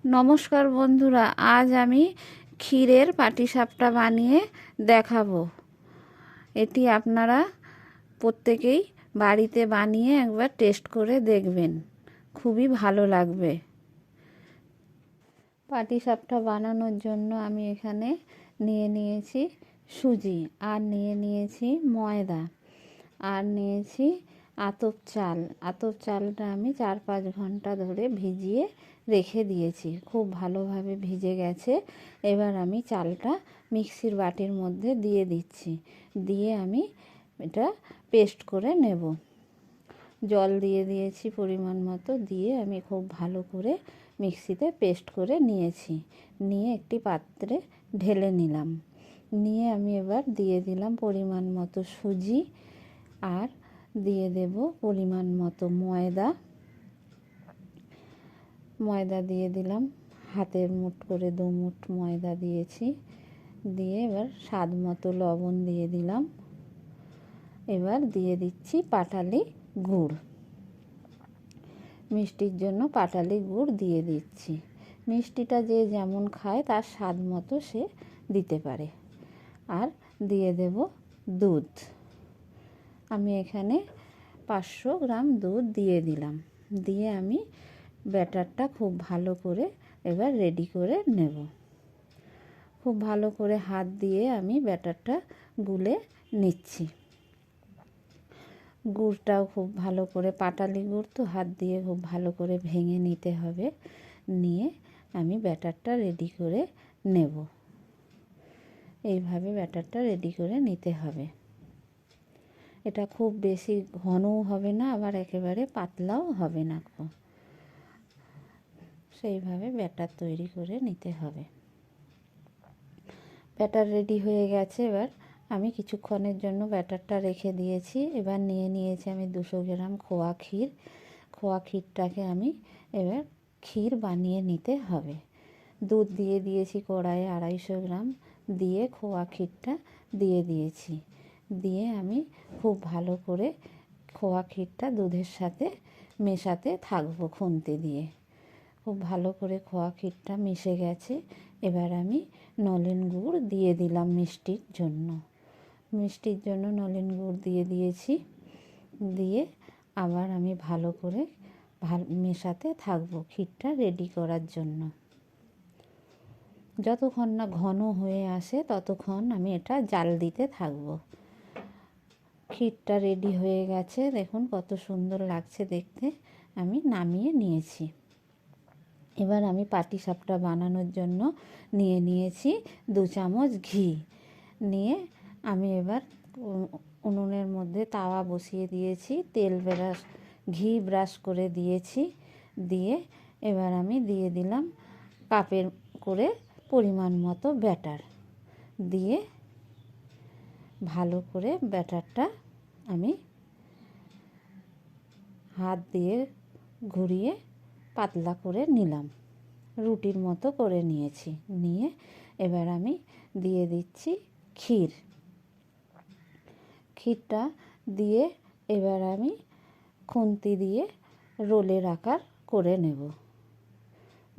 নমস্কার বন্ধুরা, আজ আমি ক্ষীরের পাটিসাপটা বানিয়ে দেখাবো। এটি আপনারা প্রত্যেকেই বাড়িতে বানিয়ে একবার টেস্ট করে দেখবেন, খুবই ভালো লাগবে। পাটিসাপটা বানানোর জন্য আমি এখানে নিয়ে নিয়েছি সুজি, আর নিয়ে নিয়েছি ময়দা, আর নিয়েছি আতপ চাল। আতপ চালটা আমি 4-5 ঘন্টা ধরে ভিজিয়ে রেখে দিয়েছি, খুব ভালোভাবে ভিজে গেছে। এবার আমি চালটা মিক্সির বাটির মধ্যে দিয়ে দিচ্ছি, দিয়ে আমি এটা পেস্ট করে নেব। জল দিয়ে দিয়েছি পরিমাণ মতো, দিয়ে আমি খুব ভালো করে মিক্সিতে পেস্ট করে নিয়েছি। নিয়ে একটি পাত্রে ঢেলে নিলাম। নিয়ে আমি এবার দিয়ে দিলাম পরিমাণ মতো সুজি, আর দিয়ে দেব পরিমাণ মতো ময়দা দিয়ে দিলাম। হাতের মুঠ করে 2 মুঠ ময়দা দিয়েছি। দিয়ে এবার স্বাদ মতো লবণ দিয়ে দিলাম। এবার দিয়ে দিচ্ছি পাটালি গুড়। মিষ্টির জন্য পাটালি গুড় দিয়ে দিচ্ছি। মিষ্টিটা যে যেমন খায় তার স্বাদ মতো সে দিতে পারে। আর দিয়ে দেব দুধ। আমি এখানে 500 গ্রাম দুধ দিয়ে দিলাম। দিয়ে আমি ব্যাটারটা খুব ভালো করে এবার রেডি করে নেব। খুব ভালো করে হাত দিয়ে আমি ব্যাটারটা গুলে নিচ্ছি। গুড়টাও খুব ভালো করে, পাটালি গুড় তো, হাত দিয়ে খুব ভালো করে ভেঙে নিতে হবে। নিয়ে আমি ব্যাটারটা রেডি করে নেব। এইভাবে ব্যাটারটা রেডি করে নিতে হবে। এটা খুব বেশি ঘনও হবে না, আবার একেবারে পাতলাও হবে না, সেইভাবে ব্যাটার তৈরি করে নিতে হবে। ব্যাটার রেডি হয়ে গেছে। এবার আমি কিছুক্ষণের জন্য ব্যাটারটা রেখে দিয়েছি। এবার নিয়ে নিয়েছি আমি 200 গ্রাম খোয়া ক্ষীর। খোয়া ক্ষীরটাকে আমি এবার ক্ষীর বানিয়ে নিতে হবে। দুধ দিয়ে দিয়েছি কড়াইয়ে 250 গ্রাম, দিয়ে খোয়া ক্ষীরটা দিয়ে দিয়েছি। দিয়ে আমি খুব ভালো করে খোয়া ক্ষীরটা দুধের সাথে মেশাতে থাকবো খুন্তি দিয়ে। খুব ভালো করে খোয়া ক্ষীরটা মিশে গেছে। এবার আমি নলেন গুড় দিয়ে দিলাম মিষ্টির জন্য নলেন গুড় দিয়ে দিয়েছি। দিয়ে আবার আমি ভালো করে মেশাতে থাকবো ক্ষীরটা রেডি করার জন্য। যতক্ষণ না ঘন হয়ে আসে ততক্ষণ আমি এটা জাল দিতে থাকবো। ক্ষীরটা রেডি হয়ে গেছে, দেখুন কত সুন্দর লাগছে দেখতে। আমি নামিয়ে নিয়েছি। এবার আমি পাটিসাপটা বানানোর জন্য নিয়ে নিয়েছি 2 চামচ ঘি। নিয়ে আমি এবার উনুনের মধ্যে তাওয়া বসিয়ে দিয়েছি, ঘি ব্রাশ করে দিয়েছি। দিয়ে এবার আমি দিয়ে দিলাম কাপের করে পরিমাণ মতো ব্যাটার। দিয়ে ভালো করে ব্যাটারটা আমি হাত দিয়ে ঘুরিয়ে পাতলা করে নিলাম, রুটির মতো করে নিয়েছি। নিয়ে এবার আমি দিয়ে দিচ্ছি ক্ষীরটা দিয়ে এবার আমি খুন্তি দিয়ে রোলের আকার করে নেব।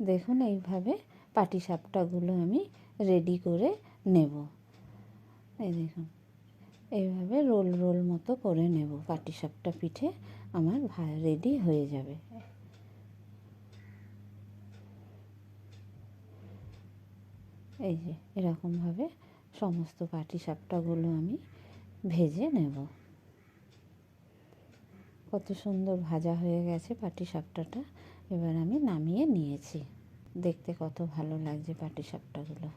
দেখুন এইভাবে পাটিসাপটাগুলো আমি রেডি করে নেব। এই দেখুন এইভাবে রোল মতো করে নেব। পাটিসাপটা পিঠে আমার রেডি হয়ে যাবে। এই যে এরকমভাবে সমস্ত পাটিসাপটাগুলো আমি ভেজে নেব। কত সুন্দর ভাজা হয়ে গেছে পাটিসাপটাটা। এবার আমি নামিয়ে নিয়েছি। দেখতে কত ভালো লাগছে পাটিসাপটাগুলো।